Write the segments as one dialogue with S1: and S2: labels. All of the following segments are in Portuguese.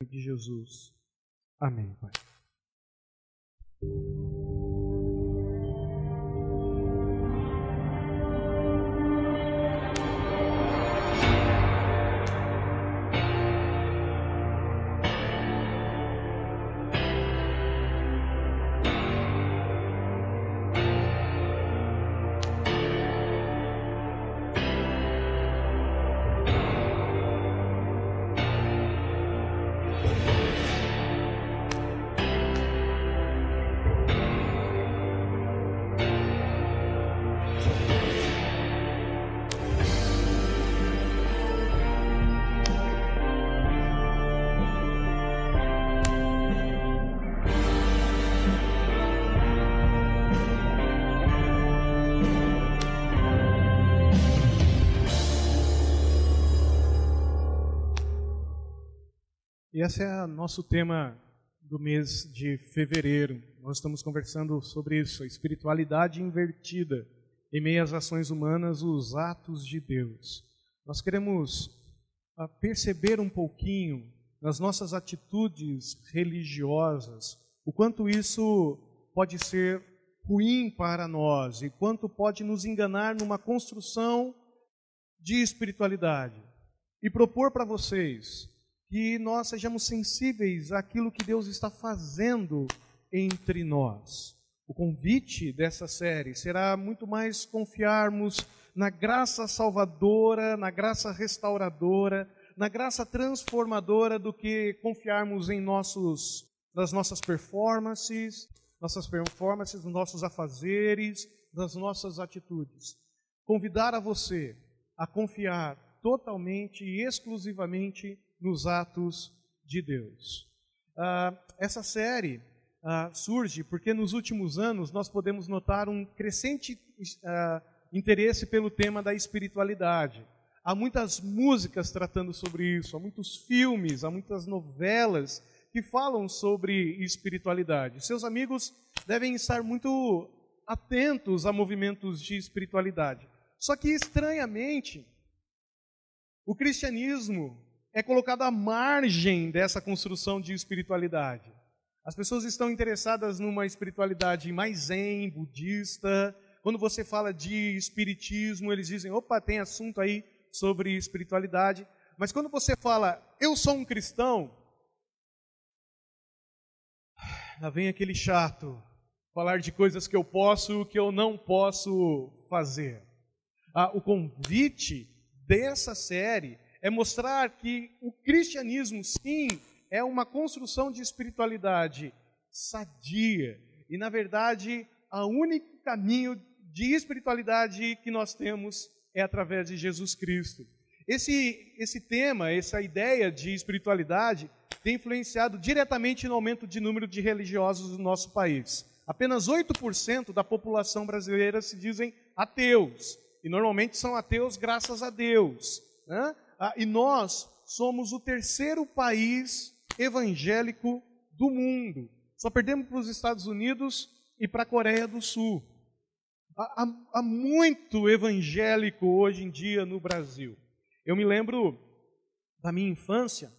S1: de Jesus. Amém, Pai. E esse é o nosso tema do mês de fevereiro. Nós estamos conversando sobre isso, a espiritualidade invertida em meio às ações humanas, os atos de Deus. Nós queremos perceber um pouquinho nas nossas atitudes religiosas o quanto isso pode ser ruim para nós e quanto pode nos enganar numa construção de espiritualidade. E propor para vocês que nós sejamos sensíveis àquilo que Deus está fazendo entre nós. O convite dessa série será muito mais confiarmos na graça salvadora, na graça restauradora, na graça transformadora do que confiarmos nas nossas performances, nos nossos afazeres, nas nossas atitudes. Convidar a você a confiar totalmente e exclusivamente nos atos de Deus. Essa série surge porque nos últimos anos nós podemos notar um crescente interesse pelo tema da espiritualidade. Há muitas músicas tratando sobre isso, há muitos filmes, há muitas novelas que falam sobre espiritualidade. Seus amigos devem estar muito atentos a movimentos de espiritualidade. Só que, estranhamente, o cristianismo é colocado à margem dessa construção de espiritualidade. As pessoas estão interessadas numa espiritualidade mais zen, budista. Quando você fala de espiritismo, eles dizem, opa, tem assunto aí sobre espiritualidade. Mas quando você fala, eu sou um cristão, lá vem aquele chato, falar de coisas que eu posso e que eu não posso fazer. O convite dessa série é mostrar que o cristianismo, sim, é uma construção de espiritualidade sadia. E, na verdade, o único caminho de espiritualidade que nós temos é através de Jesus Cristo. Esse tema, essa ideia de espiritualidade, tem influenciado diretamente no aumento de número de religiosos do nosso país. Apenas 8% da população brasileira se dizem ateus. E normalmente são ateus graças a Deus, né? E nós somos o terceiro país evangélico do mundo. Só perdemos para os Estados Unidos e para a Coreia do Sul. Há muito evangélico hoje em dia no Brasil. Eu me lembro da minha infância,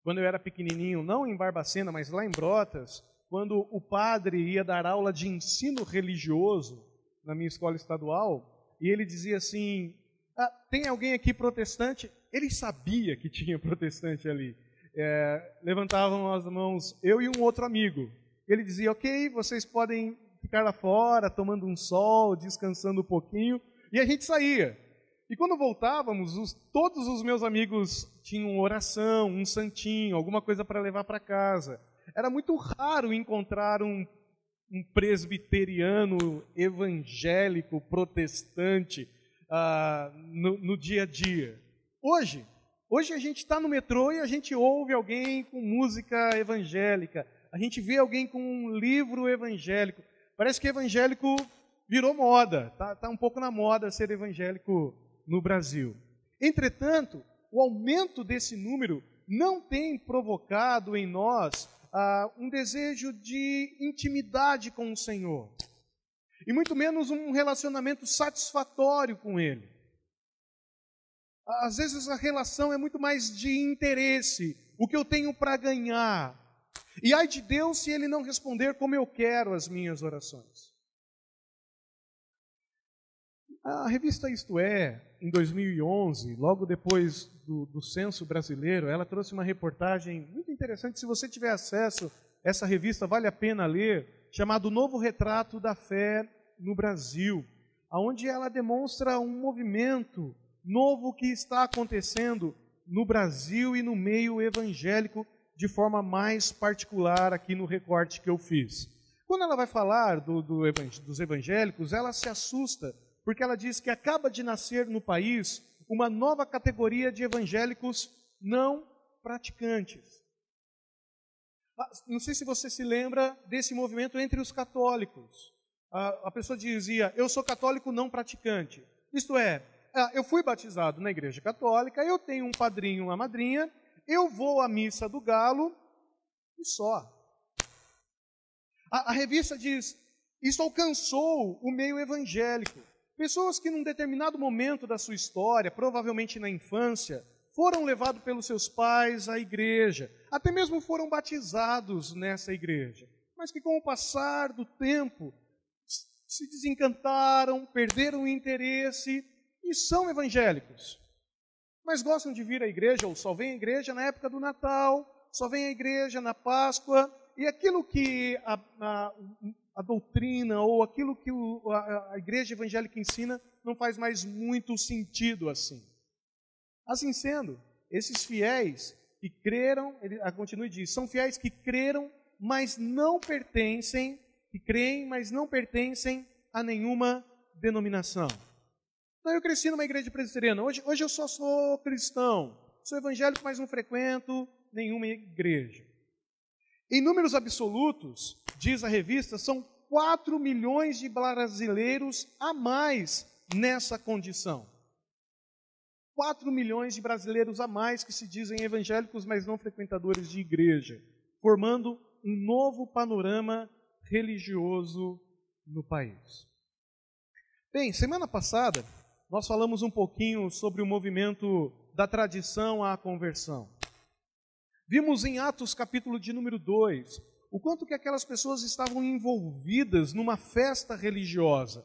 S1: quando eu era pequenininho, não em Barbacena, mas lá em Brotas, quando o padre ia dar aula de ensino religioso na minha escola estadual, e ele dizia assim, tem alguém aqui protestante? Ele sabia que tinha protestante ali. Levantavam as mãos, eu e um outro amigo. Ele dizia, ok, vocês podem ficar lá fora, tomando um sol, descansando um pouquinho, e a gente saía. E quando voltávamos, todos os meus amigos tinham oração, um santinho, alguma coisa para levar para casa. Era muito raro encontrar um presbiteriano evangélico, protestante, no dia a dia. Hoje a gente está no metrô e a gente ouve alguém com música evangélica, a gente vê alguém com um livro evangélico. Parece que evangélico virou moda, tá um pouco na moda ser evangélico no Brasil. Entretanto, o aumento desse número não tem provocado em nós um desejo de intimidade com o Senhor, e muito menos um relacionamento satisfatório com Ele. Às vezes a relação é muito mais de interesse o que eu tenho para ganhar. E ai de Deus se Ele não responder como eu quero as minhas orações. A revista Isto É, em 2011, logo depois do censo brasileiro, ela trouxe uma reportagem muito interessante. Se você tiver acesso a essa revista, vale a pena ler, chamado Novo Retrato da Fé no Brasil, onde ela demonstra um movimento novo que está acontecendo no Brasil e no meio evangélico de forma mais particular aqui no recorte que eu fiz. Quando ela vai falar dos evangélicos, ela se assusta, porque ela diz que acaba de nascer no país uma nova categoria de evangélicos não praticantes. Não sei se você se lembra desse movimento entre os católicos. A pessoa dizia, eu sou católico não praticante. Isto é, eu fui batizado na igreja católica, eu tenho um padrinho, uma madrinha, eu vou à missa do galo e só. A revista diz, isso alcançou o meio evangélico. Pessoas que num determinado momento da sua história, provavelmente na infância, foram levados pelos seus pais à igreja, até mesmo foram batizados nessa igreja, mas que com o passar do tempo se desencantaram, perderam o interesse e são evangélicos. Mas gostam de vir à igreja, ou só vêm à igreja na época do Natal, só vêm à igreja na Páscoa, e aquilo que a doutrina ou aquilo que a igreja evangélica ensina não faz mais muito sentido assim. Assim sendo, esses fiéis que creram, ele continua e diz, são fiéis que creram, mas não pertencem, que creem, mas não pertencem a nenhuma denominação. Então, eu cresci numa igreja presbiteriana, hoje eu só sou cristão, sou evangélico, mas não frequento nenhuma igreja. Em números absolutos, diz a revista, são 4 milhões de brasileiros a mais nessa condição. 4 milhões de brasileiros a mais que se dizem evangélicos, mas não frequentadores de igreja, formando um novo panorama religioso no país. Bem, semana passada, nós falamos um pouquinho sobre o movimento da tradição à conversão. Vimos em Atos capítulo de número 2, o quanto que aquelas pessoas estavam envolvidas numa festa religiosa,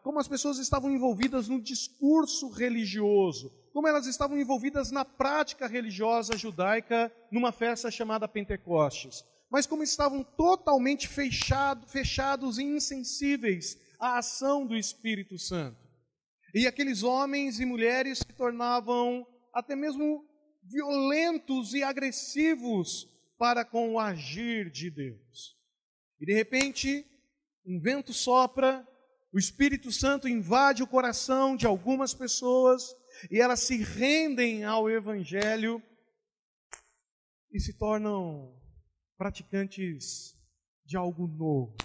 S1: como as pessoas estavam envolvidas no discurso religioso, como elas estavam envolvidas na prática religiosa judaica numa festa chamada Pentecostes, mas como estavam totalmente fechados e insensíveis à ação do Espírito Santo. E aqueles homens e mulheres se tornavam até mesmo violentos e agressivos para com o agir de Deus. E de repente, um vento sopra, o Espírito Santo invade o coração de algumas pessoas e elas se rendem ao Evangelho e se tornam praticantes de algo novo.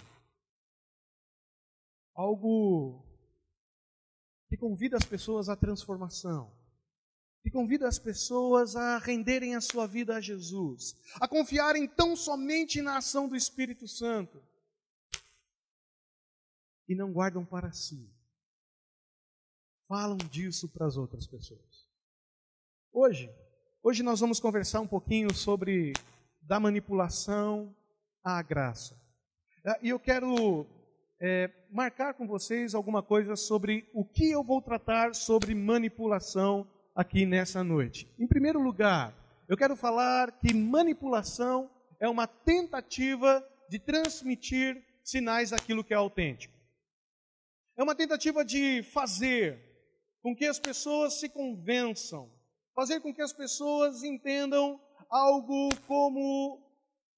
S1: Algo que convida as pessoas à transformação, que convida as pessoas a renderem a sua vida a Jesus, a confiarem tão somente na ação do Espírito Santo, e não guardam para si. Falam disso para as outras pessoas. Hoje nós vamos conversar um pouquinho sobre da manipulação à graça. E eu quero marcar com vocês alguma coisa sobre o que eu vou tratar sobre manipulação aqui nessa noite. Em primeiro lugar, eu quero falar que manipulação é uma tentativa de transmitir sinais daquilo que é autêntico. É uma tentativa de fazer com que as pessoas se convençam, fazer com que as pessoas entendam algo como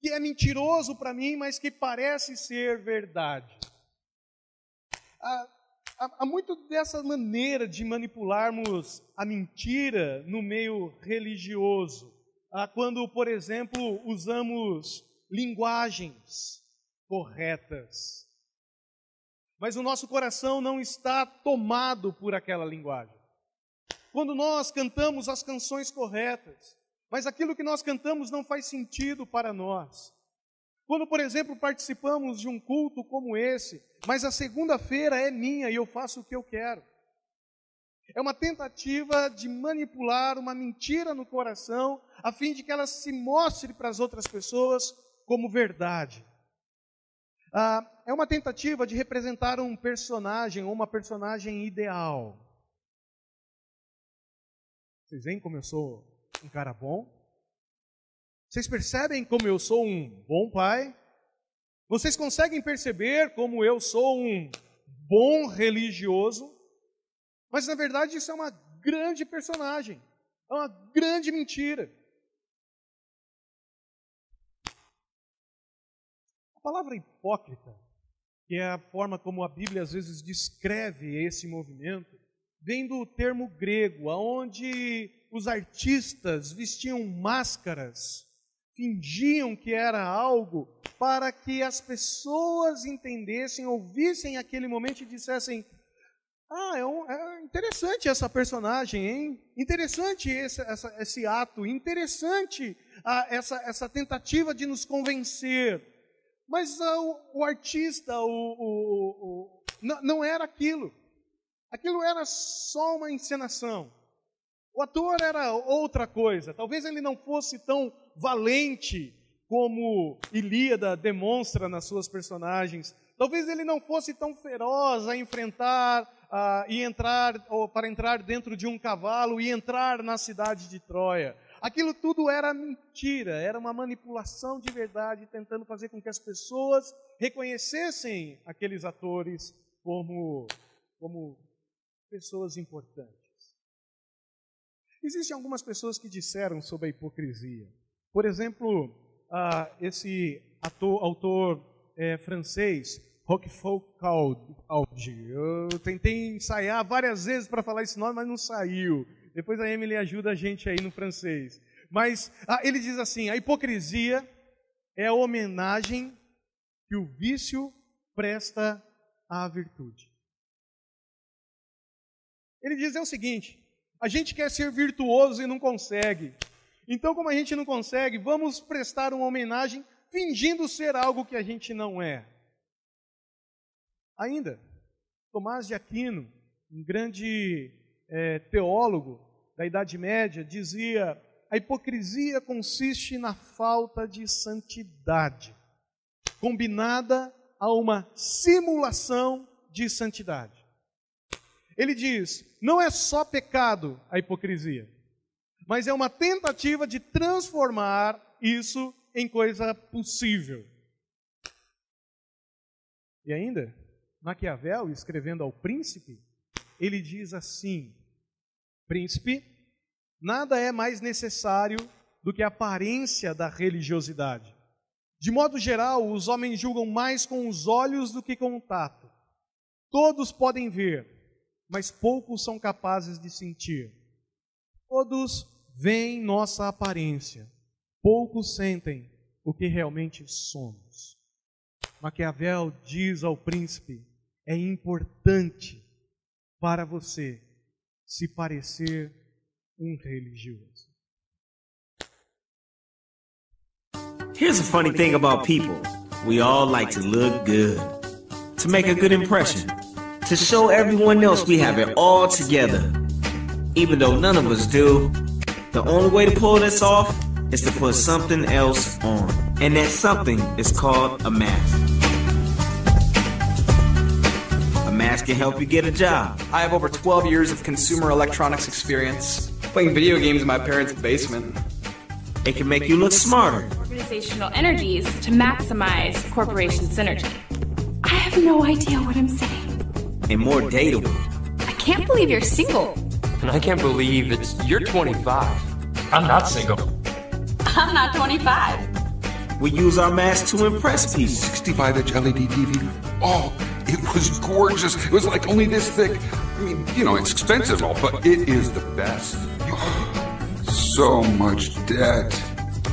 S1: que é mentiroso para mim, mas que parece ser verdade. Há muito dessa maneira de manipularmos a mentira no meio religioso. Quando, por exemplo, usamos linguagens corretas, mas o nosso coração não está tomado por aquela linguagem. Quando nós cantamos as canções corretas, mas aquilo que nós cantamos não faz sentido para nós. Quando, por exemplo, participamos de um culto como esse, mas a segunda-feira é minha e eu faço o que eu quero. É uma tentativa de manipular uma mentira no coração, a fim de que ela se mostre para as outras pessoas como verdade. É uma tentativa de representar um personagem ou uma personagem ideal. Vocês veem como eu sou um cara bom? Vocês percebem como eu sou um bom pai? Vocês conseguem perceber como eu sou um bom religioso? Mas, na verdade, isso é uma grande personagem. É uma grande mentira. A palavra hipócrita, que é a forma como a Bíblia às vezes descreve esse movimento, vem do termo grego, onde os artistas vestiam máscaras, fingiam que era algo para que as pessoas entendessem, ouvissem aquele momento e dissessem: é interessante essa personagem, hein? Interessante esse ato, interessante essa tentativa de nos convencer. Mas o artista não era aquilo. Aquilo era só uma encenação. O ator era outra coisa. Talvez ele não fosse tão valente como Ilíada demonstra nas suas personagens. Talvez ele não fosse tão feroz a enfrentar para entrar dentro de um cavalo e entrar na cidade de Troia. Aquilo tudo era mentira, era uma manipulação de verdade, tentando fazer com que as pessoas reconhecessem aqueles atores como pessoas importantes. Existem algumas pessoas que disseram sobre a hipocrisia. Por exemplo, esse autor francês, Roquefort-Caudry. Eu tentei ensaiar várias vezes para falar esse nome, mas não saiu. Depois a Emily ajuda a gente aí no francês. Mas ele diz assim: a hipocrisia é a homenagem que o vício presta à virtude. Ele diz o seguinte: a gente quer ser virtuoso e não consegue. Então, como a gente não consegue, vamos prestar uma homenagem fingindo ser algo que a gente não é. Ainda, Tomás de Aquino, um grande teólogo da Idade Média, dizia: a hipocrisia consiste na falta de santidade, combinada a uma simulação de santidade. Ele diz: não é só pecado a hipocrisia, mas é uma tentativa de transformar isso em coisa possível. E ainda, Maquiavel, escrevendo ao príncipe, ele diz assim: príncipe, nada é mais necessário do que a aparência da religiosidade. De modo geral, os homens julgam mais com os olhos do que com o tato. Todos podem ver, mas poucos são capazes de sentir. Todos veem nossa aparência, poucos sentem o que realmente somos. Maquiavel diz ao príncipe: é importante para você se parecer um religioso.
S2: Here's a funny thing about people. We all like to look good, to make a good impression, to show everyone else we have it all together. Even though none of us do, the only way to pull this off is to put something else on. And that something is called a mask. A mask can help you get a job.
S3: I have over 12 years of consumer electronics experience, playing video games in my parents' basement.
S2: It can make you look smarter.
S4: Organizational energies to maximize corporation synergy. I have no idea what I'm saying.
S2: And more dateable.
S4: I can't believe you're single.
S5: And I can't believe you're 25. I'm not single.
S4: I'm not 25.
S2: We use our masks to impress people.
S6: 65-inch LED TV. Oh, it was gorgeous. It was like only this thick. I mean, you know, it's expensive and all, but it is the best. So much debt.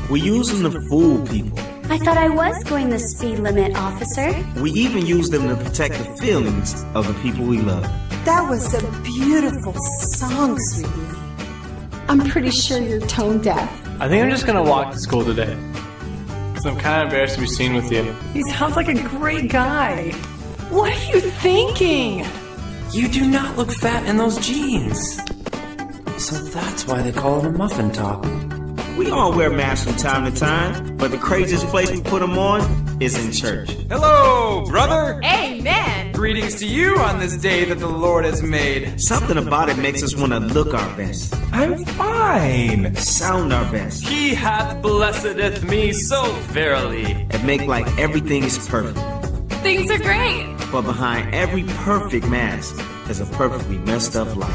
S2: We use them to fool people.
S7: I thought I was going the speed limit, officer.
S2: We even use them to protect the feelings of the people we love.
S8: That was a beautiful song, sweetie. I'm pretty sure you're tone deaf.
S5: I think I'm just gonna walk to school today. So I'm kind of embarrassed to be seen with you.
S8: He sounds like a great guy. What are you thinking?
S2: You do not look fat in those jeans. So that's why they call it a muffin top. We all wear masks from time to time, but the craziest place we put them on is in church.
S3: Hello, brother.
S4: Amen.
S3: Greetings to you on this day that the Lord has made.
S2: Something about it makes us want to look our best,
S5: I'm fine.
S2: sound our best,
S5: He hath blessedeth me so verily.
S2: and make like everything is perfect.
S4: Things are great.
S2: But behind every perfect mask is a perfectly messed up life.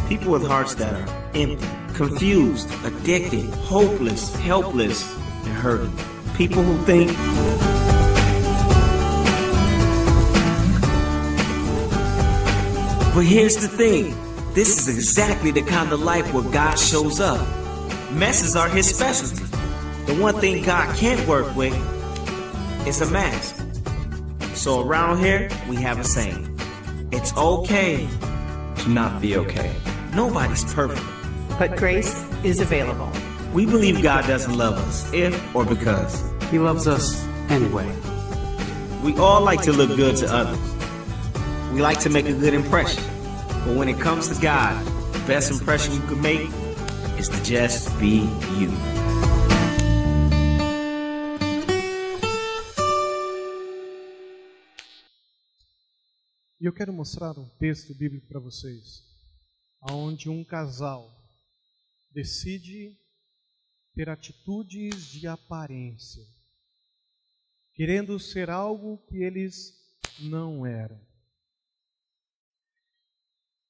S2: People with hearts that are empty, confused, addicted, hopeless, helpless, and hurting. People who think But here's the thing. This is exactly the kind of life where God shows up. Messes are his specialty. The one thing God can't work with is a mask. So around here, we have a saying. It's okay
S5: To not be okay.
S2: Nobody's perfect.
S8: But grace is available.
S2: We believe God doesn't love us if or because.
S9: He loves us anyway.
S2: We all like to look good to others. We like to make a good impression. But when it comes to God, the best impression you can make is to just be you.
S1: E eu quero mostrar um texto bíblico para vocês, onde um casal decide ter atitudes de aparência, querendo ser algo que eles não eram.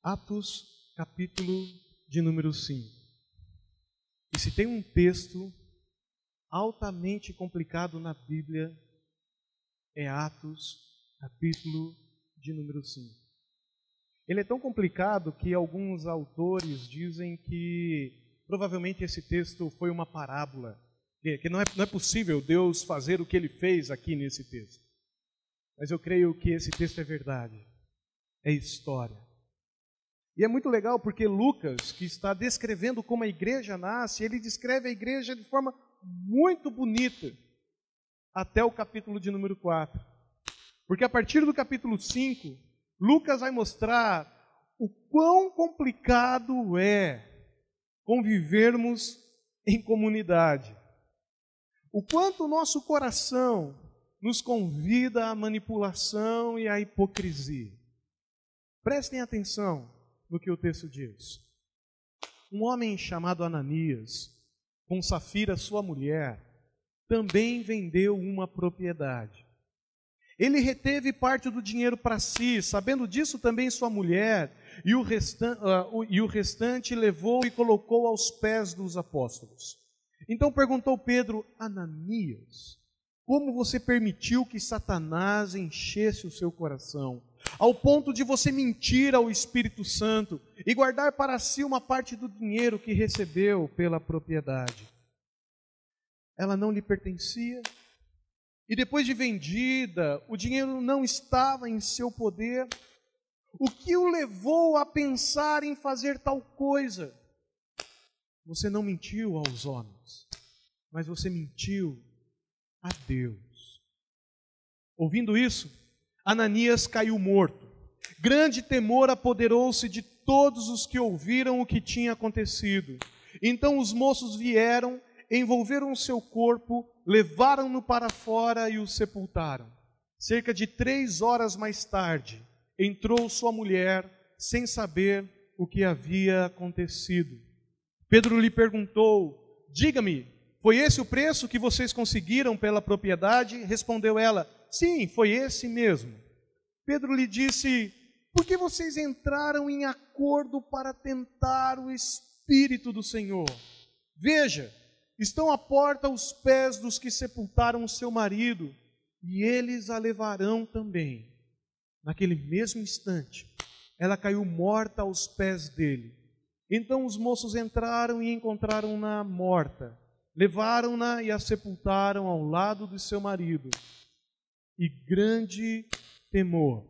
S1: Atos, capítulo de número 5. E se tem um texto altamente complicado na Bíblia, é Atos, capítulo de número 5. Ele é tão complicado que alguns autores dizem que provavelmente esse texto foi uma parábola, que não é possível Deus fazer o que ele fez aqui nesse texto. Mas eu creio que esse texto é verdade, é história. E é muito legal porque Lucas, que está descrevendo como a igreja nasce, ele descreve a igreja de forma muito bonita, até o capítulo de número 4. Porque a partir do capítulo 5, Lucas vai mostrar o quão complicado é convivermos em comunidade. O quanto o nosso coração nos convida à manipulação e à hipocrisia. Prestem atenção no que o texto diz. Um homem chamado Ananias, com Safira, sua mulher, também vendeu uma propriedade. Ele reteve parte do dinheiro para si, sabendo disso também sua mulher, e o restante levou e colocou aos pés dos apóstolos. Então perguntou Pedro: Ananias, como você permitiu que Satanás enchesse o seu coração, ao ponto de você mentir ao Espírito Santo e guardar para si uma parte do dinheiro que recebeu pela propriedade? Ela não lhe pertencia? E depois de vendida, o dinheiro não estava em seu poder? O que o levou a pensar em fazer tal coisa? Você não mentiu aos homens, mas você mentiu a Deus. Ouvindo isso, Ananias caiu morto. Grande temor apoderou-se de todos os que ouviram o que tinha acontecido. Então os moços vieram, envolveram o seu corpo, levaram-no para fora e o sepultaram. Cerca de 3 horas mais tarde, entrou sua mulher, sem saber o que havia acontecido. Pedro lhe perguntou: diga-me, foi esse o preço que vocês conseguiram pela propriedade? Respondeu ela: sim, foi esse mesmo. Pedro lhe disse: por que vocês entraram em acordo para tentar o Espírito do Senhor? Veja, estão à porta os pés dos que sepultaram o seu marido, e eles a levarão também. Naquele mesmo instante, ela caiu morta aos pés dele. Então os moços entraram e encontraram-na morta. Levaram-na e a sepultaram ao lado de seu marido. E grande temor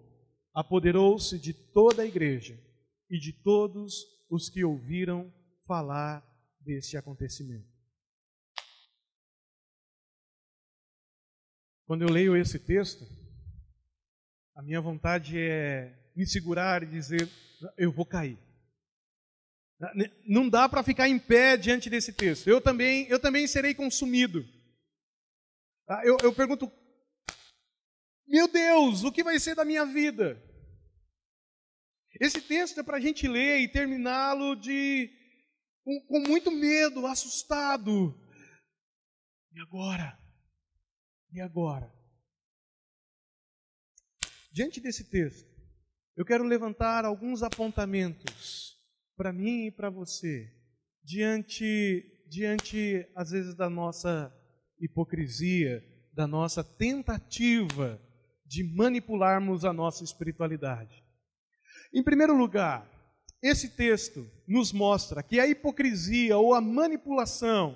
S1: apoderou-se de toda a igreja e de todos os que ouviram falar desse acontecimento. Quando eu leio esse texto, a minha vontade é me segurar e dizer, eu vou cair. Não dá para ficar em pé diante desse texto. Eu também serei consumido. Eu pergunto, meu Deus, o que vai ser da minha vida? Esse texto é para a gente ler e terminá-lo com muito medo, assustado. E agora? E agora? Diante desse texto, eu quero levantar alguns apontamentos para mim e para você, diante, às vezes, da nossa hipocrisia, da nossa tentativa de manipularmos a nossa espiritualidade. Em primeiro lugar, esse texto nos mostra que a hipocrisia ou a manipulação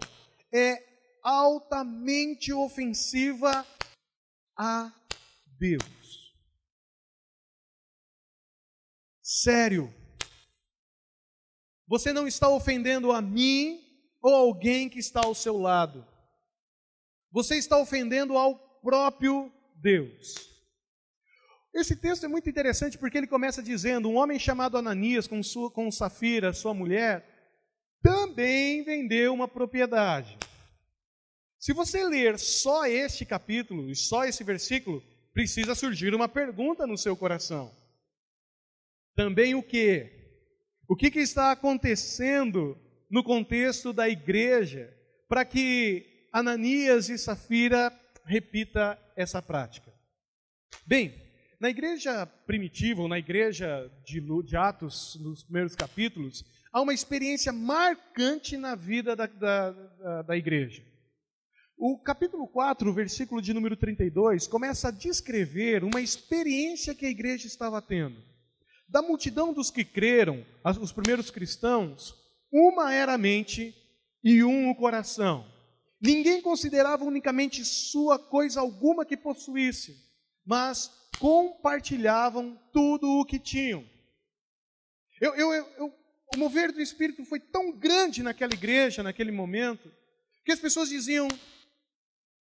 S1: é altamente ofensiva a Deus. Sério. Você não está ofendendo a mim ou alguém que está ao seu lado. Você está ofendendo ao próprio Deus. Esse texto é muito interessante porque ele começa dizendo, um homem chamado Ananias com Safira, sua mulher, também vendeu uma propriedade. Se você ler só este capítulo e só esse versículo, precisa surgir uma pergunta no seu coração. Também o quê? O que está acontecendo no contexto da igreja para que Ananias e Safira repita essa prática? Bem, na igreja primitiva, ou na igreja de Atos, nos primeiros capítulos, há uma experiência marcante na vida da igreja. O capítulo 4, versículo de número 32, começa a descrever uma experiência que a igreja estava tendo. Da multidão dos que creram, os primeiros cristãos, uma era a mente e um o coração. Ninguém considerava unicamente sua coisa alguma que possuísse, mas compartilhavam tudo o que tinham. O mover do Espírito foi tão grande naquela igreja, naquele momento, que as pessoas diziam,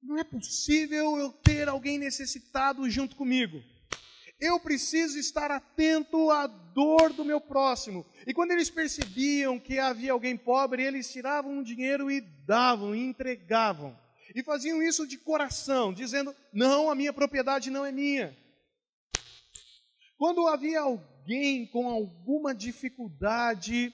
S1: não é possível eu ter alguém necessitado junto comigo. Eu preciso estar atento à dor do meu próximo. E quando eles percebiam que havia alguém pobre, eles tiravam o dinheiro e davam, e entregavam. E faziam isso de coração, dizendo, não, a minha propriedade não é minha. Quando havia alguém com alguma dificuldade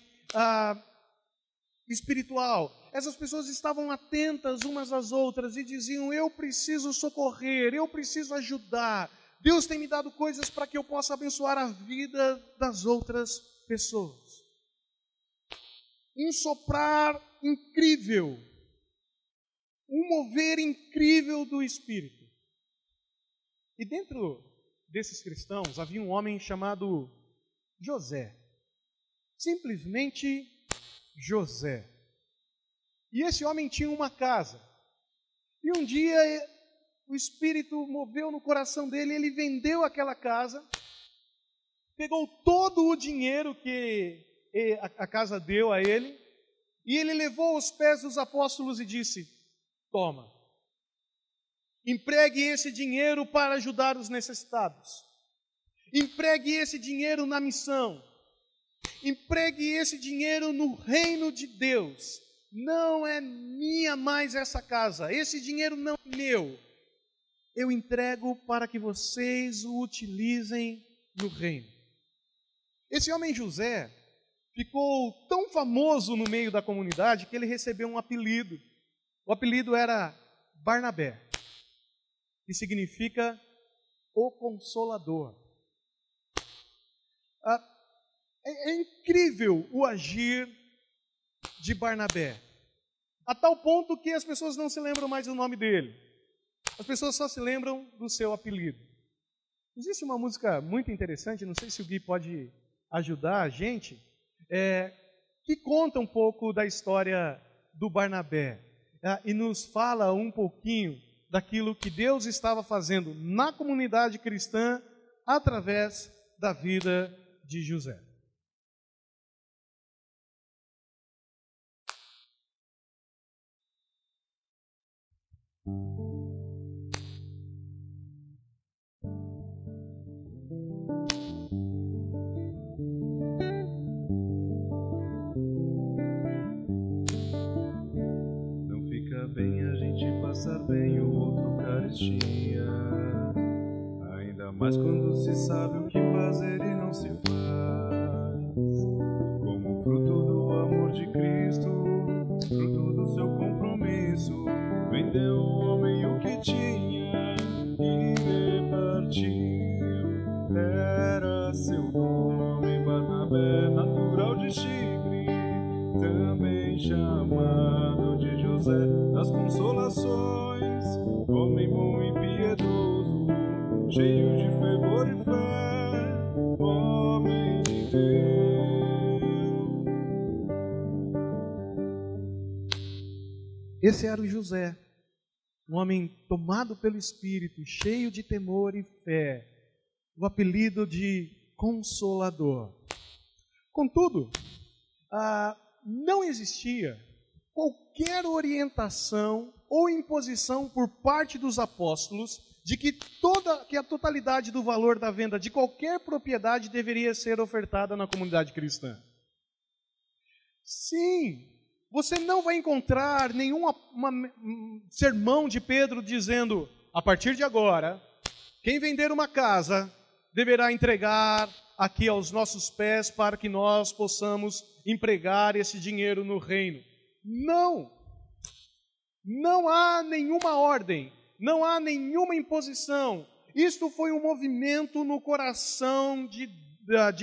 S1: espiritual, essas pessoas estavam atentas umas às outras e diziam, eu preciso socorrer, eu preciso ajudar. Deus tem me dado coisas para que eu possa abençoar a vida das outras pessoas. Um soprar incrível, um mover incrível do Espírito. E dentro desses cristãos havia um homem chamado José. Simplesmente José. E esse homem tinha uma casa. E um dia o Espírito moveu no coração dele, ele vendeu aquela casa, pegou todo o dinheiro que a casa deu a ele, e ele levou aos pés dos apóstolos e disse, toma, empregue esse dinheiro para ajudar os necessitados, empregue esse dinheiro na missão, empregue esse dinheiro no reino de Deus, não é minha mais essa casa, esse dinheiro não é meu, eu entrego para que vocês o utilizem no reino. Esse homem José ficou tão famoso no meio da comunidade que ele recebeu um apelido. O apelido era Barnabé, que significa o Consolador. É incrível o agir de Barnabé, a tal ponto que as pessoas não se lembram mais do nome dele. As pessoas só se lembram do seu apelido. Existe uma música muito interessante, não sei se o Gui pode ajudar a gente, que conta um pouco da história do Barnabé e nos fala um pouquinho daquilo que Deus estava fazendo na comunidade cristã através da vida de José.
S10: bem a gente passar bem o outro carestia. Ainda mais quando se sabe o que fazer e não se faz. Como fruto do amor de Cristo, fruto do seu compromisso, vendeu o homem o que tinha e repartiu. Era seu nome Barnabé, natural de Chipre, também chamado de José das Consolações, homem bom e piedoso, cheio de fervor e fé, homem de Deus.
S1: Esse era o José, um homem tomado pelo Espírito, cheio de temor e fé, o apelido de Consolador. Contudo, não existia qualquer orientação ou imposição por parte dos apóstolos de que a totalidade do valor da venda de qualquer propriedade deveria ser ofertada na comunidade cristã. Sim, você não vai encontrar nenhum sermão de Pedro dizendo, a partir de agora, quem vender uma casa deverá entregar aqui aos nossos pés para que nós possamos empregar esse dinheiro no reino. Não! Não há nenhuma ordem, não há nenhuma imposição. Isto foi um movimento no coração de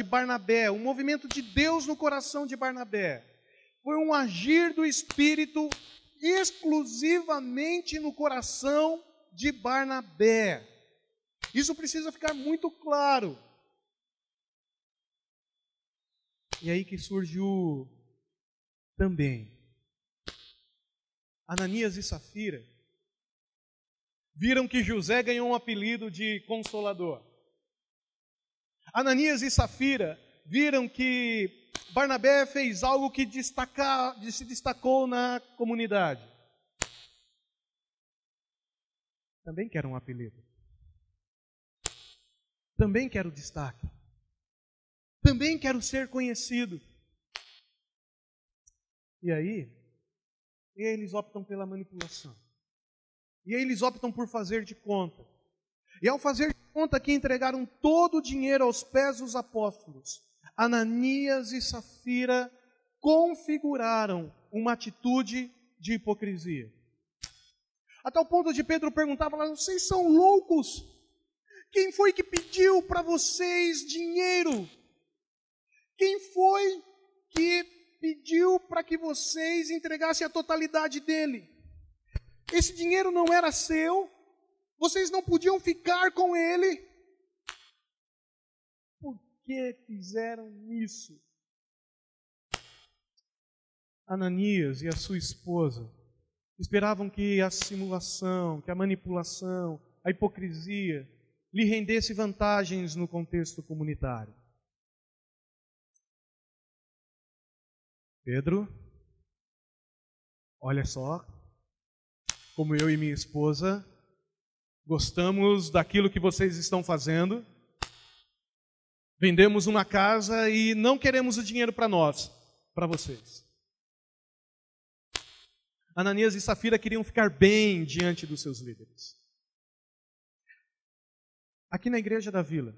S1: Barnabé, um movimento de Deus no coração de Barnabé. Foi um agir do Espírito exclusivamente no coração de Barnabé. Isso precisa ficar muito claro. E aí que surgiu também Ananias e Safira. Viram que José ganhou um apelido de Consolador. Ananias e Safira viram que Barnabé fez algo que se destacou na comunidade. Também quero um apelido. Também quero destaque. Também quero ser conhecido. E aí eles optam pela manipulação. E aí eles optam por fazer de conta. E ao fazer de conta que entregaram todo o dinheiro aos pés dos apóstolos, Ananias e Safira configuraram uma atitude de hipocrisia. A tal ponto de Pedro perguntar para eles, vocês são loucos? Quem foi que pediu para vocês dinheiro? Quem foi que pediu para que vocês entregassem a totalidade dele? Esse dinheiro não era seu? Vocês não podiam ficar com ele? Por que fizeram isso? Ananias e a sua esposa esperavam que a simulação, que a manipulação, a hipocrisia lhe rendesse vantagens no contexto comunitário. Pedro, olha só, como eu e minha esposa gostamos daquilo que vocês estão fazendo, vendemos uma casa e não queremos o dinheiro para nós, para vocês. Ananias e Safira queriam ficar bem diante dos seus líderes. Aqui na igreja da vila,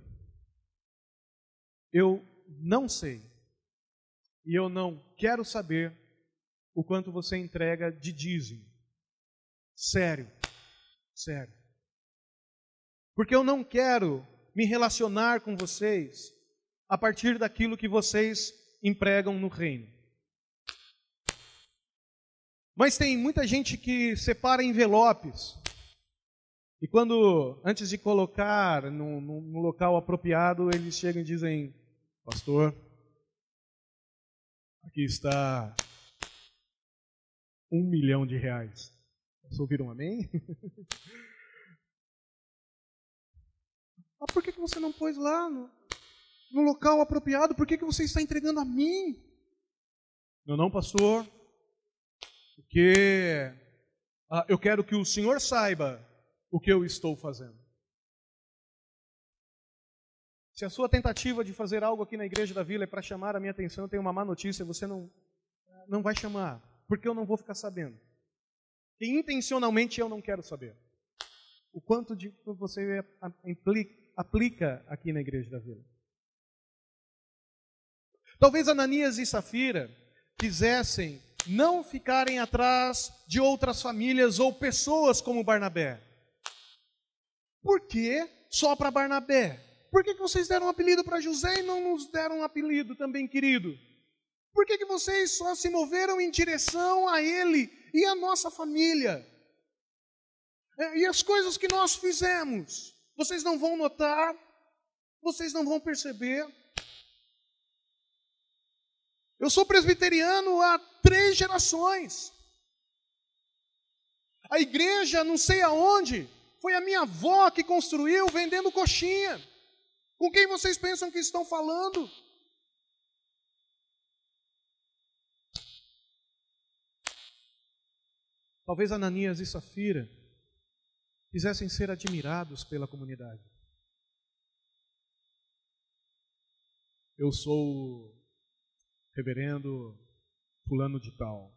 S1: eu não sei e eu não quero saber o quanto você entrega de dízimo. Sério, sério. Porque eu não quero me relacionar com vocês a partir daquilo que vocês empregam no reino. Mas tem muita gente que separa envelopes e quando, antes de colocar no local apropriado, eles chegam e dizem, pastor, aqui está R$1 milhão. Vocês ouviram um amém? Por que você não pôs lá no local apropriado? Por que você está entregando a mim? Não, pastor. Porque eu quero que o senhor saiba o que eu estou fazendo. Se a sua tentativa de fazer algo aqui na igreja da vila é para chamar a minha atenção, eu tenho uma má notícia, você não vai chamar, porque eu não vou ficar sabendo. que intencionalmente eu não quero saber. O quanto de você aplica aqui na Igreja da Vila. Talvez Ananias e Safira quisessem não ficarem atrás de outras famílias ou pessoas como Barnabé. Por que só para Barnabé? Por que vocês deram um apelido para José e não nos deram um apelido também, querido? Por que vocês só se moveram em direção a ele e a nossa família? E as coisas que nós fizemos, vocês não vão notar, vocês não vão perceber. Eu sou presbiteriano há 3 gerações. A igreja, não sei aonde, foi a minha avó que construiu vendendo coxinha. Com quem vocês pensam que estão falando? Talvez Ananias e Safira quisessem ser admirados pela comunidade. Eu sou reverendo fulano de tal,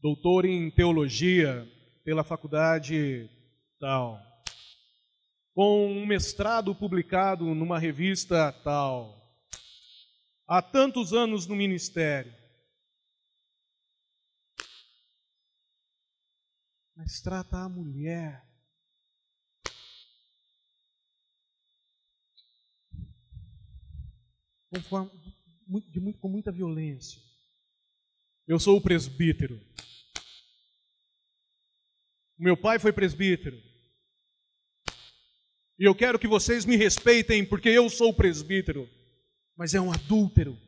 S1: doutor em teologia pela faculdade tal, com um mestrado publicado numa revista tal, há tantos anos no ministério. Mas trata a mulher com muita violência. Eu sou o presbítero. Meu pai foi presbítero. E eu quero que vocês me respeitem porque eu sou o presbítero. Mas é um adúltero.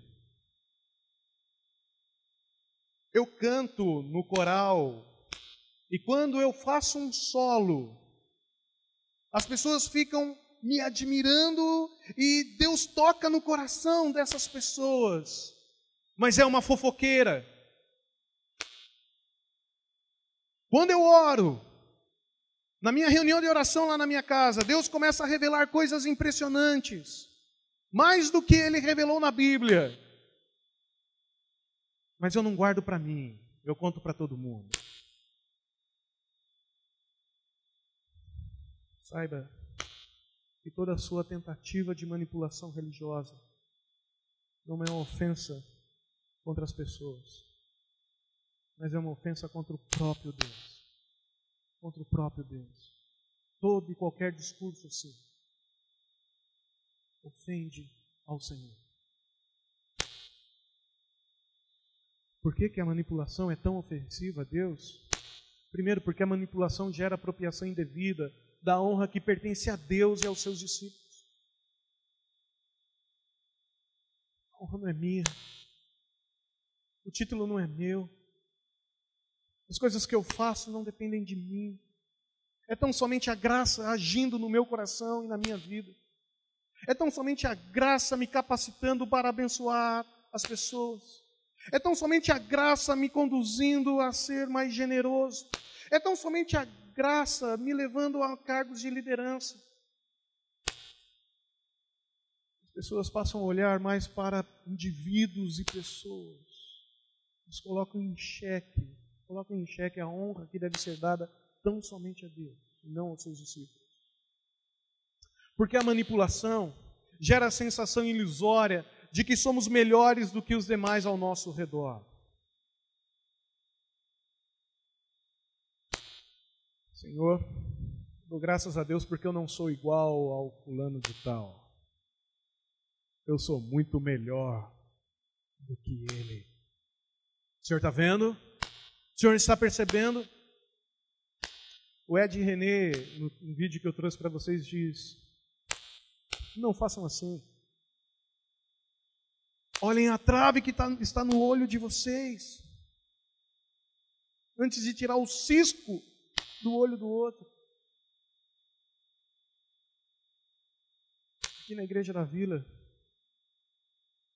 S1: Eu canto no coral. E quando eu faço um solo, as pessoas ficam me admirando e Deus toca no coração dessas pessoas. Mas é uma fofoqueira. Quando eu oro, na minha reunião de oração lá na minha casa, Deus começa a revelar coisas impressionantes. Mais do que Ele revelou na Bíblia. Mas eu não guardo para mim, eu conto para todo mundo. Saiba que toda a sua tentativa de manipulação religiosa não é uma ofensa contra as pessoas, mas é uma ofensa contra o próprio Deus. Contra o próprio Deus. Todo e qualquer discurso assim ofende ao Senhor. Por que a manipulação é tão ofensiva a Deus? Primeiro, porque a manipulação gera apropriação indevida da honra que pertence a Deus e aos seus discípulos. A honra não é minha. O título não é meu. As coisas que eu faço não dependem de mim. É tão somente a graça agindo no meu coração e na minha vida. É tão somente a graça me capacitando para abençoar as pessoas. É tão somente a graça me conduzindo a ser mais generoso. É tão somente a graça me levando a cargos de liderança. As pessoas passam a olhar mais para indivíduos e pessoas. Eles colocam em xeque a honra que deve ser dada tão somente a Deus, e não aos seus discípulos. Porque a manipulação gera a sensação ilusória de que somos melhores do que os demais ao nosso redor. Senhor, dou graças a Deus porque eu não sou igual ao fulano de tal. Eu sou muito melhor do que ele. O senhor está vendo? O senhor está percebendo? O Ed René, no vídeo que eu trouxe para vocês, diz: não façam assim. Olhem a trave que está no olho de vocês. Antes de tirar o cisco do olho do outro. Aqui na Igreja da Vila,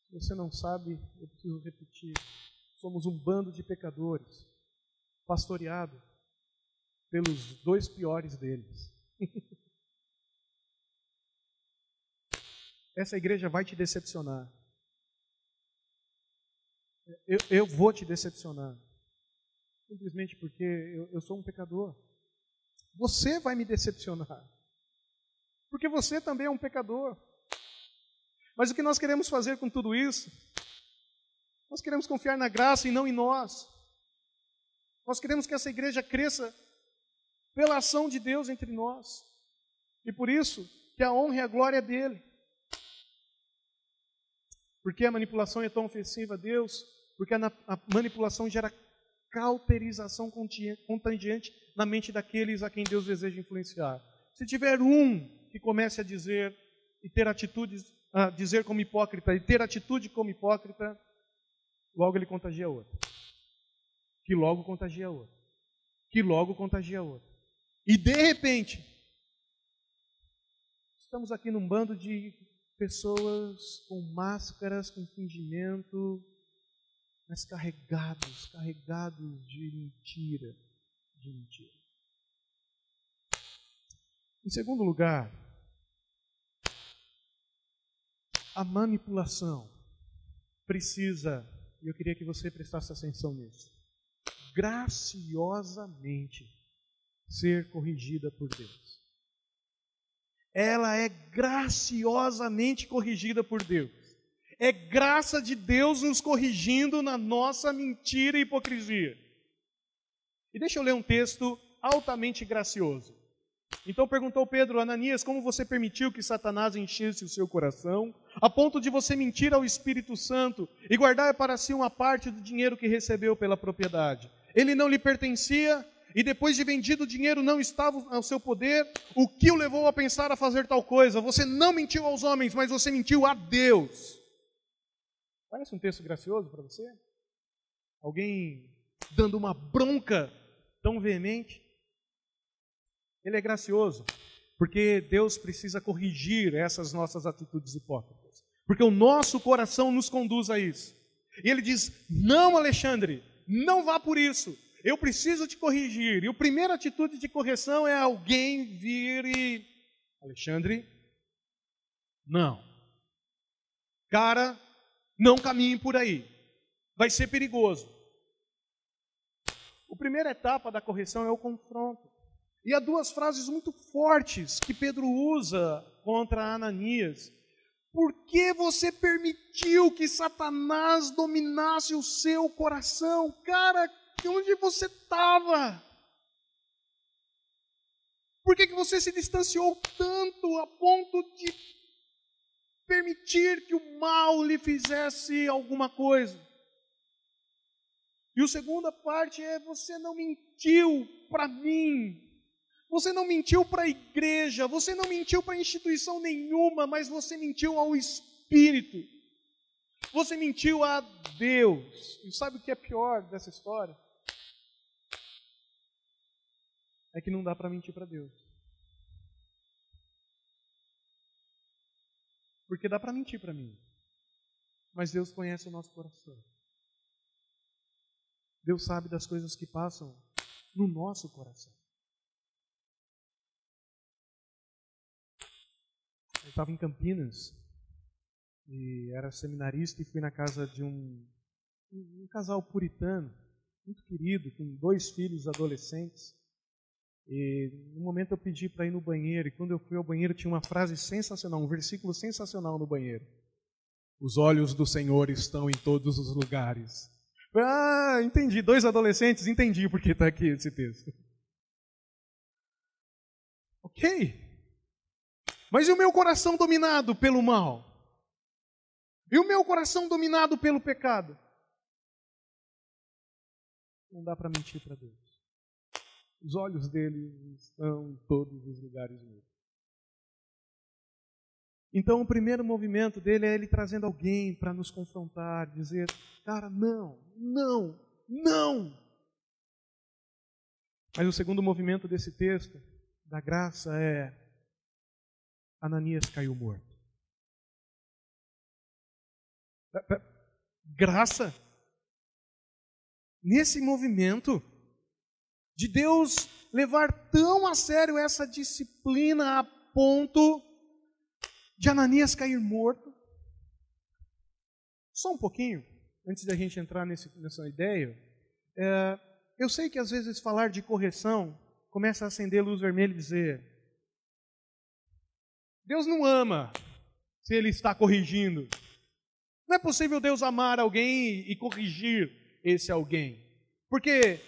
S1: se você não sabe, eu preciso repetir. Somos um bando de pecadores, pastoreado pelos 2 piores deles. Essa igreja vai te decepcionar. Eu vou te decepcionar. simplesmente porque eu sou um pecador. Você vai me decepcionar, porque você também é um pecador. Mas o que nós queremos fazer com tudo isso? Nós queremos confiar na graça e não em nós. Nós queremos que essa igreja cresça pela ação de Deus entre nós. E por isso, que a honra e a glória é dele. Porque a manipulação é tão ofensiva a Deus? Porque a manipulação gera cauterização contagiante na mente daqueles a quem Deus deseja influenciar. Se tiver um que comece a dizer e ter atitudes, a dizer como hipócrita e ter atitude como hipócrita, logo ele contagia outro. Que logo contagia outro. Que logo contagia outro. E de repente, estamos aqui num bando de pessoas com máscaras, com fingimento, mas carregados de mentira. Em segundo lugar, a manipulação precisa, e eu queria que você prestasse atenção nisso, graciosamente ser corrigida por Deus. Ela é graciosamente corrigida por Deus. É graça de Deus nos corrigindo na nossa mentira e hipocrisia. E deixa eu ler um texto altamente gracioso. Então perguntou Pedro a Ananias: como você permitiu que Satanás enchesse o seu coração, a ponto de você mentir ao Espírito Santo e guardar para si uma parte do dinheiro que recebeu pela propriedade? Ele não lhe pertencia, e depois de vendido o dinheiro não estava ao seu poder. O que o levou a pensar a fazer tal coisa? Você não mentiu aos homens, mas você mentiu a Deus. Parece um texto gracioso para você? Alguém dando uma bronca tão veemente? Ele é gracioso, porque Deus precisa corrigir essas nossas atitudes hipócritas. Porque o nosso coração nos conduz a isso. E ele diz: não, Alexandre, não vá por isso. Eu preciso te corrigir. E a primeira atitude de correção é alguém vir e... Alexandre, não. Cara, não caminhe por aí. Vai ser perigoso. A primeira etapa da correção é o confronto. E há duas frases muito fortes que Pedro usa contra Ananias. Por que você permitiu que Satanás dominasse o seu coração? Cara, onde você estava? Por que você se distanciou tanto a ponto de permitir que o mal lhe fizesse alguma coisa? E a segunda parte é: você não mentiu para mim. Você não mentiu para a igreja, você não mentiu para instituição nenhuma, mas você mentiu ao Espírito. Você mentiu a Deus. E sabe o que é pior dessa história? É que não dá para mentir para Deus. Porque dá para mentir para mim. Mas Deus conhece o nosso coração. Deus sabe das coisas que passam no nosso coração. Eu estava em Campinas e era seminarista e fui na casa de um casal puritano, muito querido, com 2 filhos adolescentes. E no momento eu pedi para ir no banheiro, e quando eu fui ao banheiro tinha uma frase sensacional, um versículo sensacional no banheiro. Os olhos do Senhor estão em todos os lugares. Ah, entendi, 2 adolescentes, entendi porque está aqui esse texto. Ok. Mas e o meu coração dominado pelo mal? E o meu coração dominado pelo pecado? Não dá para mentir para Deus. Os olhos dele estão em todos os lugares mesmo. Então o primeiro movimento dele é ele trazendo alguém para nos confrontar, dizer: cara, não. Mas o segundo movimento desse texto, da graça, é: Ananias caiu morto. Graça. Nesse movimento de Deus levar tão a sério essa disciplina a ponto de Ananias cair morto. Só um pouquinho, antes da gente entrar nessa ideia, Eu sei que às vezes falar de correção começa a acender luz vermelha e dizer: Deus não ama se Ele está corrigindo. Não é possível Deus amar alguém e corrigir esse alguém. Porque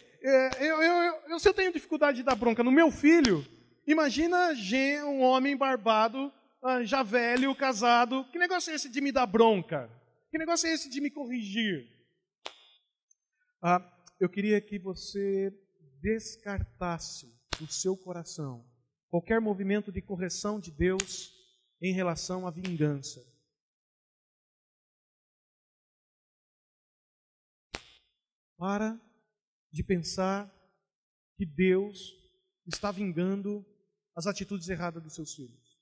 S1: se eu tenho dificuldade de dar bronca no meu filho, imagina um homem barbado, já velho, casado. Que negócio é esse de me dar bronca? Que negócio é esse de me corrigir? Eu queria que você descartasse do seu coração qualquer movimento de correção de Deus em relação à vingança. Para de pensar que Deus está vingando as atitudes erradas dos seus filhos.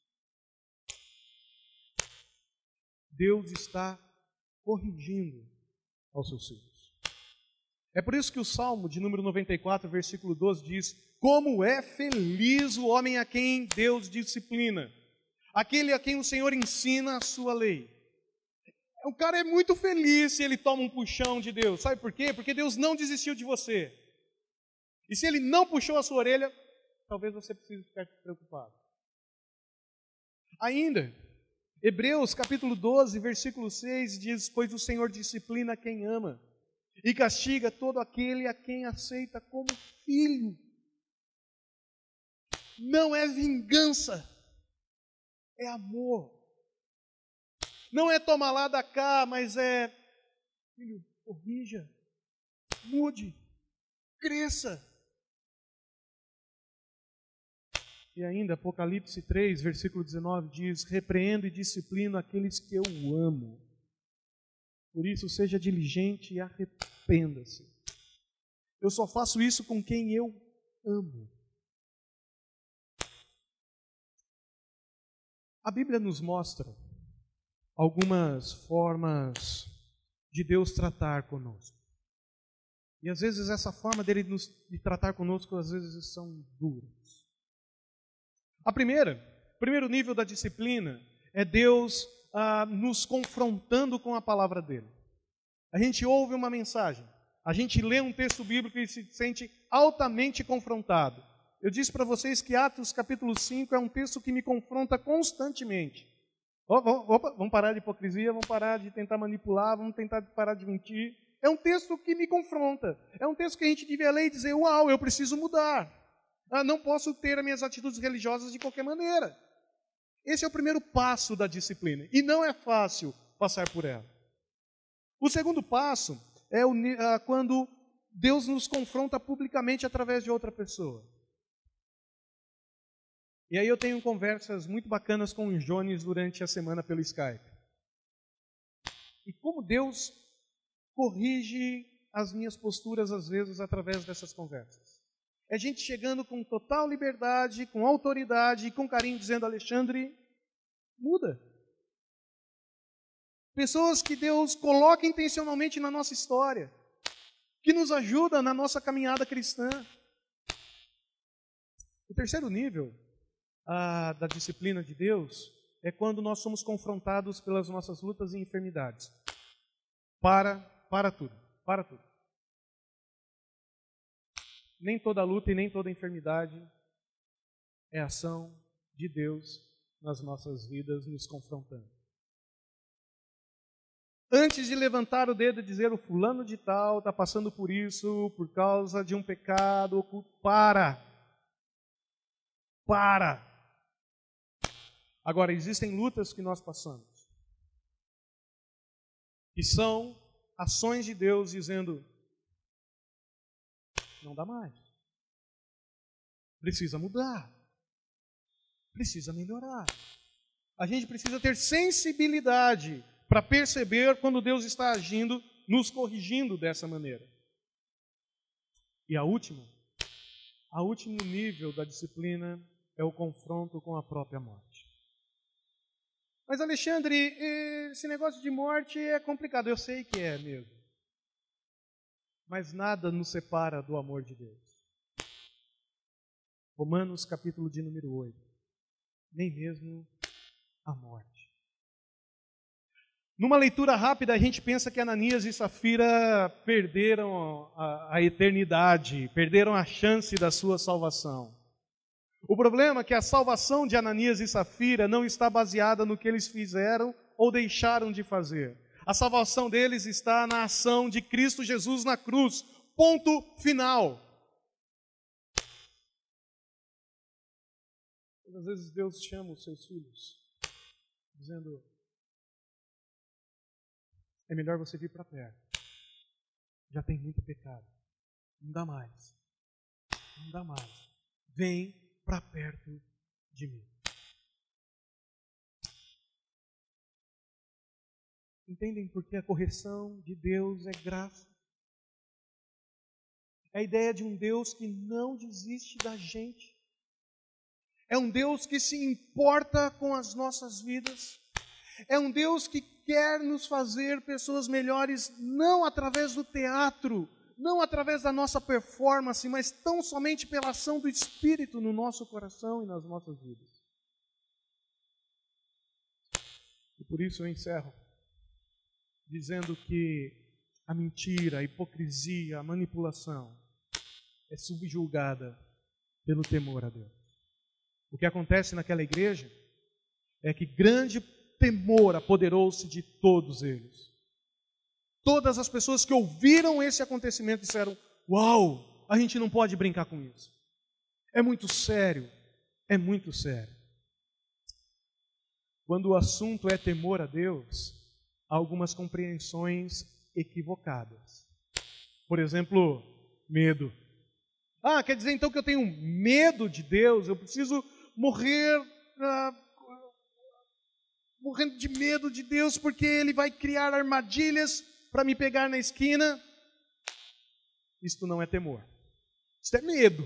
S1: Deus está corrigindo aos seus filhos. É por isso que o Salmo de número 94, versículo 12 diz: como é feliz o homem a quem Deus disciplina, aquele a quem o Senhor ensina a sua lei. O cara é muito feliz se ele toma um puxão de Deus. Sabe por quê? Porque Deus não desistiu de você. E se Ele não puxou a sua orelha, talvez você precise ficar preocupado. Ainda, Hebreus capítulo 12, versículo 6 diz: pois o Senhor disciplina quem ama e castiga todo aquele a quem aceita como filho. Não é vingança, é amor. Não é toma lá da cá, mas é: filho, corrija, mude, cresça. E ainda, Apocalipse 3, versículo 19 diz: repreendo e disciplino aqueles que eu amo. Por isso, seja diligente e arrependa-se. Eu só faço isso com quem eu amo. A Bíblia nos mostra algumas formas de Deus tratar conosco. E às vezes essa forma dele de tratar conosco, às vezes são duras. Primeiro nível da disciplina é Deus nos confrontando com a palavra dele. A gente ouve uma mensagem, a gente lê um texto bíblico e se sente altamente confrontado. Eu disse para vocês que Atos capítulo 5 é um texto que me confronta constantemente. Vamos parar de hipocrisia, vamos parar de tentar manipular, vamos tentar parar de mentir. É um texto que me confronta. É um texto que a gente devia ler e dizer: uau, eu preciso mudar. Não posso ter as minhas atitudes religiosas de qualquer maneira. Esse é o primeiro passo da disciplina. E não é fácil passar por ela. O segundo passo é quando Deus nos confronta publicamente através de outra pessoa. E aí eu tenho conversas muito bacanas com o Jones durante a semana pelo Skype. E como Deus corrige as minhas posturas, às vezes, através dessas conversas. É gente chegando com total liberdade, com autoridade e com carinho, dizendo: Alexandre, muda. Pessoas que Deus coloca intencionalmente na nossa história, que nos ajuda na nossa caminhada cristã. O terceiro nível da disciplina de Deus é quando nós somos confrontados pelas nossas lutas e enfermidades. Para tudo. Nem toda luta e nem toda enfermidade é ação de Deus nas nossas vidas nos confrontando. Antes de levantar o dedo e dizer: o fulano de tal está passando por isso por causa de um pecado oculto, para. Agora, existem lutas que nós passamos, que são ações de Deus dizendo: não dá mais. Precisa mudar. Precisa melhorar. A gente precisa ter sensibilidade para perceber quando Deus está agindo, nos corrigindo dessa maneira. E o último nível da disciplina é o confronto com a própria morte. Mas, Alexandre, esse negócio de morte é complicado. Eu sei que é mesmo. Mas nada nos separa do amor de Deus. Romanos capítulo de número 8. Nem mesmo a morte. Numa leitura rápida, a gente pensa que Ananias e Safira perderam a eternidade, perderam a chance da sua salvação. O problema é que a salvação de Ananias e Safira não está baseada no que eles fizeram ou deixaram de fazer. A salvação deles está na ação de Cristo Jesus na cruz. Ponto final. Às vezes Deus chama os seus filhos, dizendo: é melhor você vir para perto. Já tem muito pecado. Não dá mais. Não dá mais. Vem para perto de mim. Entendem por que a correção de Deus é graça? É a ideia de um Deus que não desiste da gente. É um Deus que se importa com as nossas vidas. É um Deus que quer nos fazer pessoas melhores, não através do teatro, não através da nossa performance, mas tão somente pela ação do Espírito no nosso coração e nas nossas vidas. E por isso eu encerro dizendo que a mentira, a hipocrisia, a manipulação é subjugada pelo temor a Deus. O que acontece naquela igreja é que grande temor apoderou-se de todos eles. Todas as pessoas que ouviram esse acontecimento disseram: uau, a gente não pode brincar com isso. É muito sério, é muito sério. Quando o assunto é temor a Deus, há algumas compreensões equivocadas. Por exemplo, medo. Ah, quer dizer então que eu tenho medo de Deus? Eu preciso morrendo de medo de Deus porque Ele vai criar armadilhas para me pegar na esquina? Isto não é temor. Isto é medo.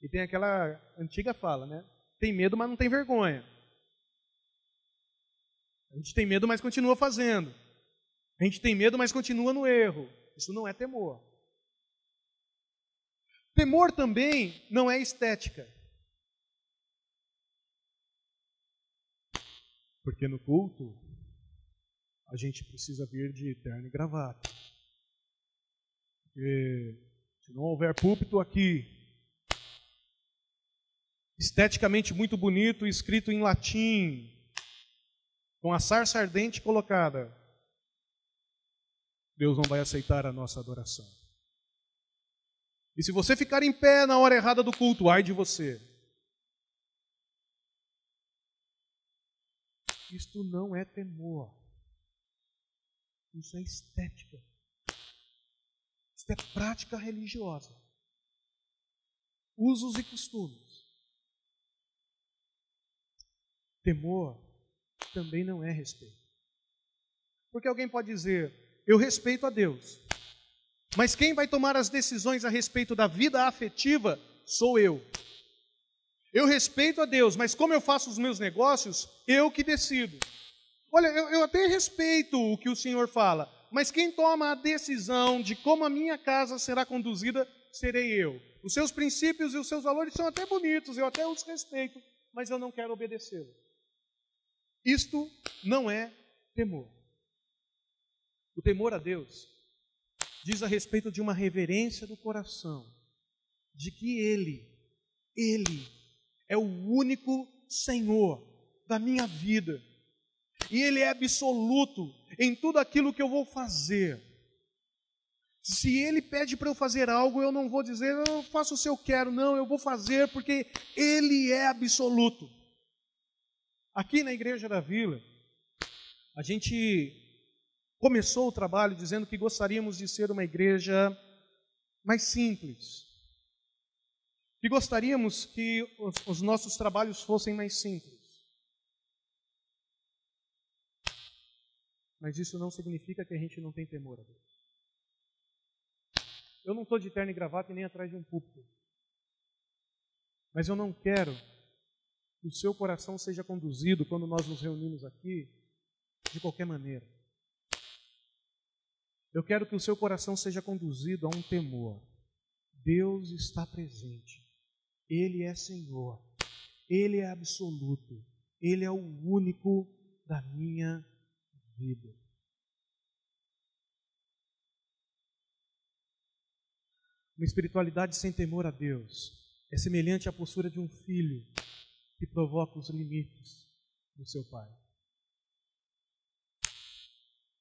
S1: E tem aquela antiga fala, né? Tem medo, mas não tem vergonha. A gente tem medo, mas continua fazendo. A gente tem medo, mas continua no erro. Isso não é temor. Temor também não é estética. Porque no culto, a gente precisa vir de terno e gravata. Porque se não houver púlpito aqui, esteticamente muito bonito, escrito em latim, com a sarça ardente colocada, Deus não vai aceitar a nossa adoração. E se você ficar em pé na hora errada do culto, ai de você. Isto não é temor. Isso é estética. Isso é prática religiosa. Usos e costumes. Temor também não é respeito. Porque alguém pode dizer: eu respeito a Deus, mas quem vai tomar as decisões a respeito da vida afetiva sou eu. Eu respeito a Deus, mas como eu faço os meus negócios, eu que decido. Olha, eu até respeito o que o Senhor fala, mas quem toma a decisão de como a minha casa será conduzida, serei eu. Os seus princípios e os seus valores são até bonitos, eu até os respeito, mas eu não quero obedecê-los. Isto não é temor. O temor a Deus diz a respeito de uma reverência do coração, de que Ele é o único Senhor da minha vida. E Ele é absoluto em tudo aquilo que eu vou fazer. Se Ele pede para eu fazer algo, eu não vou dizer: eu faço o que eu quero. Não, eu vou fazer porque Ele é absoluto. Aqui na Igreja da Vila, a gente começou o trabalho dizendo que gostaríamos de ser uma igreja mais simples. Que gostaríamos que os nossos trabalhos fossem mais simples. Mas isso não significa que a gente não tem temor a Deus. Eu não estou de terno e gravata e nem atrás de um púlpito. Mas eu não quero que o seu coração seja conduzido, quando nós nos reunimos aqui, de qualquer maneira. Eu quero que o seu coração seja conduzido a um temor. Deus está presente. Ele é Senhor. Ele é absoluto. Ele é o único da minha vida. Uma espiritualidade sem temor a Deus é semelhante à postura de um filho que provoca os limites do seu pai.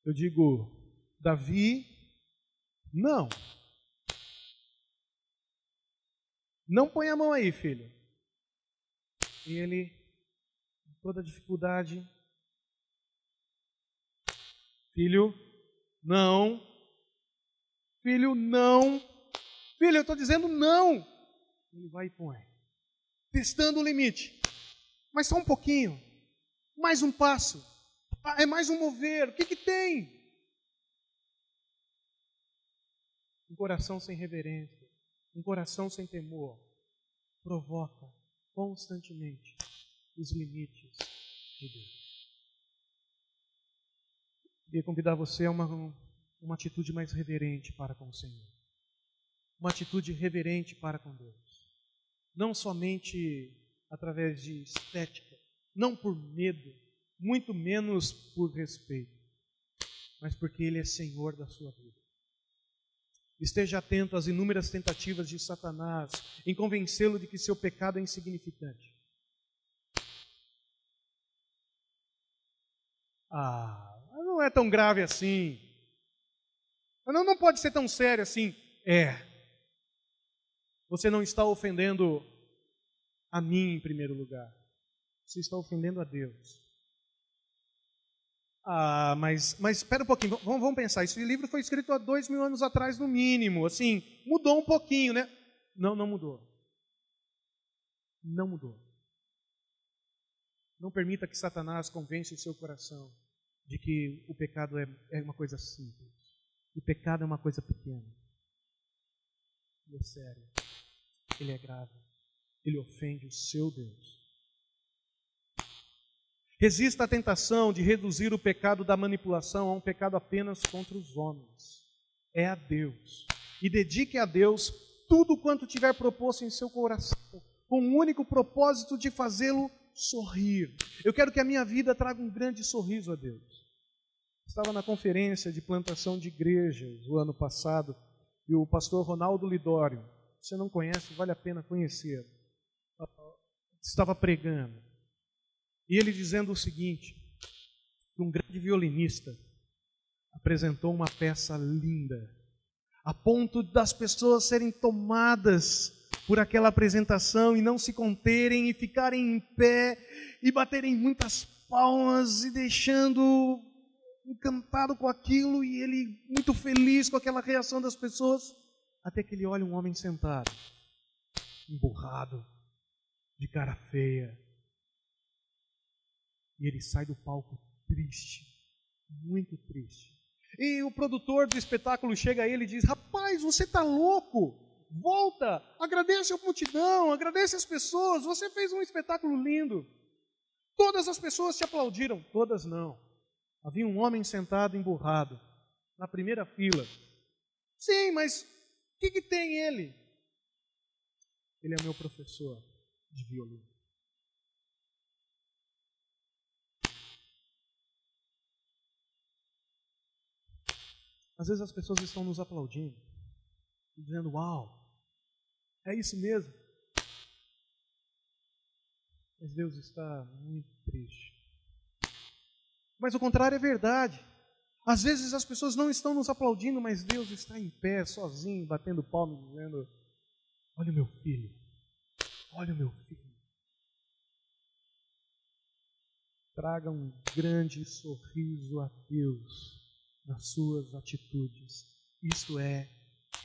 S1: Eu digo, Davi, não. Não põe a mão aí, filho. E ele, com toda dificuldade, filho, não. Filho, não. Filho, eu estou dizendo não. Ele vai e põe. Testando o limite. Mas só um pouquinho. Mais um passo. É mais um mover. O que tem? Um coração sem reverência. Um coração sem temor. Provoca constantemente os limites de Deus. Queria convidar você a uma atitude mais reverente para com o Senhor. Uma atitude reverente para com Deus. Não somente através de estética, não por medo, muito menos por respeito, mas porque Ele é Senhor da sua vida. Esteja atento às inúmeras tentativas de Satanás em convencê-lo de que seu pecado é insignificante. Não é tão grave assim. Não pode ser tão sério assim. Você não está ofendendo a mim em primeiro lugar. Você está ofendendo a Deus. Mas espera um pouquinho, vamos pensar. Esse livro foi escrito há 2000 anos atrás, no mínimo. Assim, mudou um pouquinho, né? Não mudou. Não mudou. Não permita que Satanás convença o seu coração de que o pecado é uma coisa simples. O pecado é uma coisa pequena. Ele é sério. Ele é grave. Ele ofende o seu Deus. Resista à tentação de reduzir o pecado da manipulação a um pecado apenas contra os homens. É a Deus. E dedique a Deus tudo quanto tiver proposto em seu coração, com o único propósito de fazê-lo sorrir. Eu quero que a minha vida traga um grande sorriso a Deus. Estava na conferência de plantação de igrejas o ano passado, e o pastor Ronaldo Lidório, se você não conhece, vale a pena conhecer, estava pregando. E ele dizendo o seguinte, que um grande violinista apresentou uma peça linda, a ponto das pessoas serem tomadas por aquela apresentação e não se conterem e ficarem em pé e baterem muitas palmas e deixando encantado com aquilo e ele muito feliz com aquela reação das pessoas, até que ele olha um homem sentado, emburrado, de cara feia. E ele sai do palco triste, muito triste. E o produtor do espetáculo chega a ele e diz, rapaz, você está louco? Volta, agradece a multidão, agradece as pessoas, você fez um espetáculo lindo. Todas as pessoas te aplaudiram, todas não. Havia um homem sentado emburrado, na primeira fila. Sim, mas o que tem ele? Ele é meu professor de violino. Às vezes as pessoas estão nos aplaudindo, dizendo, uau, é isso mesmo. Mas Deus está muito triste. Mas o contrário é verdade. Às vezes as pessoas não estão nos aplaudindo, mas Deus está em pé, sozinho, batendo palmas, dizendo, olha o meu filho, olha o meu filho. Traga um grande sorriso a Deus nas suas atitudes. Isso é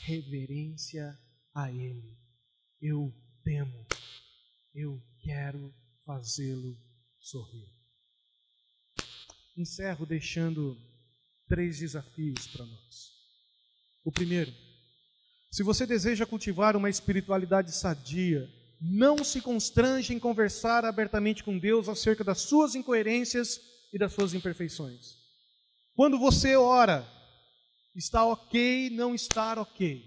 S1: reverência a Ele. Eu temo, eu quero fazê-lo sorrir. Encerro deixando 3 desafios para nós. O primeiro, se você deseja cultivar uma espiritualidade sadia, não se constrange em conversar abertamente com Deus acerca das suas incoerências e das suas imperfeições. Quando você ora, está ok não estar ok.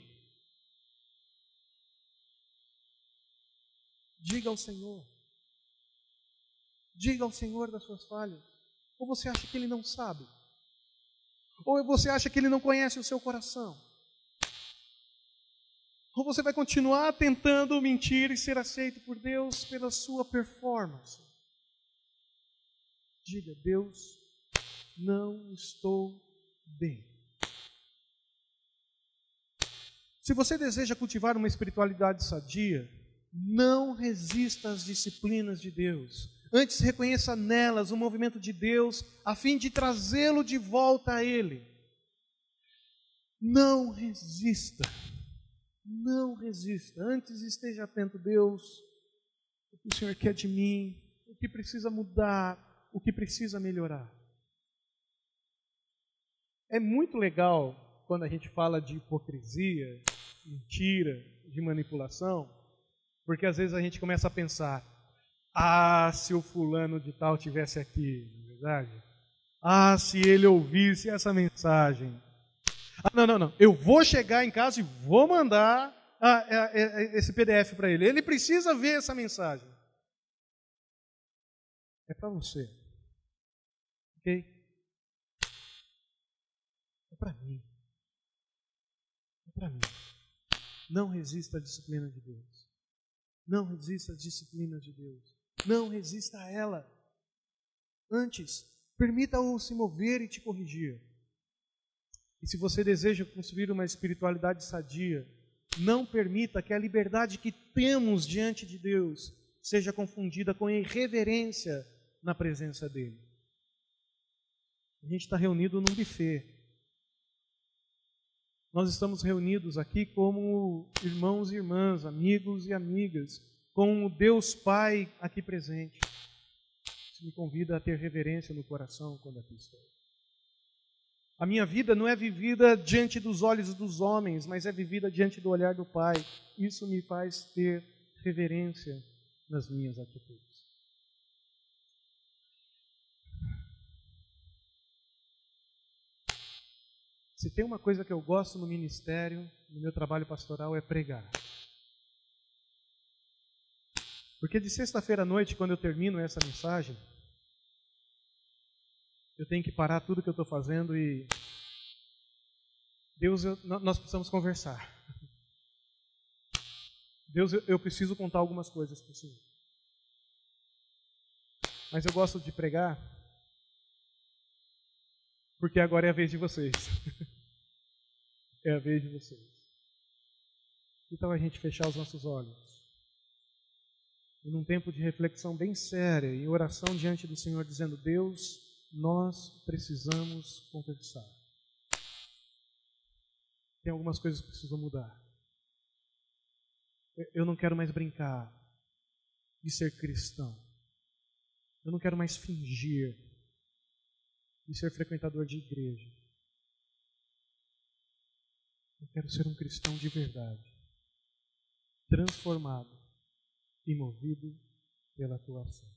S1: Diga ao Senhor. Diga ao Senhor das suas falhas. Ou você acha que Ele não sabe? Ou você acha que Ele não conhece o seu coração? Ou você vai continuar tentando mentir e ser aceito por Deus pela sua performance? Diga: Deus, não estou bem. Se você deseja cultivar uma espiritualidade sadia, não resista às disciplinas de Deus. Antes, reconheça nelas o movimento de Deus a fim de trazê-lo de volta a Ele. Não resista. Não resista. Antes, esteja atento: Deus, o que o Senhor quer de mim, o que precisa mudar, o que precisa melhorar. É muito legal quando a gente fala de hipocrisia, mentira, de manipulação, porque às vezes a gente começa a pensar: ah, se o fulano de tal tivesse aqui, não é verdade? Ah, se ele ouvisse essa mensagem. Ah, não, eu vou chegar em casa e vou mandar esse PDF para ele. Ele precisa ver essa mensagem. É para você. Ok? É para mim. É para mim. Não resista à disciplina de Deus. Não resista à disciplina de Deus. Não resista a ela. Antes, permita-o se mover e te corrigir. E se você deseja construir uma espiritualidade sadia, não permita que a liberdade que temos diante de Deus seja confundida com irreverência na presença dEle. A gente está reunido num buffet. Nós estamos reunidos aqui como irmãos e irmãs, amigos e amigas, com o Deus Pai aqui presente. Isso me convida a ter reverência no coração quando aqui estou. A minha vida não é vivida diante dos olhos dos homens, mas é vivida diante do olhar do Pai. Isso me faz ter reverência nas minhas atitudes. Se tem uma coisa que eu gosto no ministério, no meu trabalho pastoral, é pregar. Porque de sexta-feira à noite, quando eu termino essa mensagem, eu tenho que parar tudo que eu estou fazendo e... Deus, nós precisamos conversar. Deus, eu preciso contar algumas coisas para o Senhor. Mas eu gosto de pregar porque agora é a vez de vocês. É a vez de vocês. Então a gente fechar os nossos olhos. E num tempo de reflexão bem séria e oração diante do Senhor, dizendo: Deus, nós precisamos conversar. Tem algumas coisas que precisam mudar. Eu não quero mais brincar de ser cristão. Eu não quero mais fingir de ser frequentador de igreja. Eu quero ser um cristão de verdade, transformado e movido pela tua ação.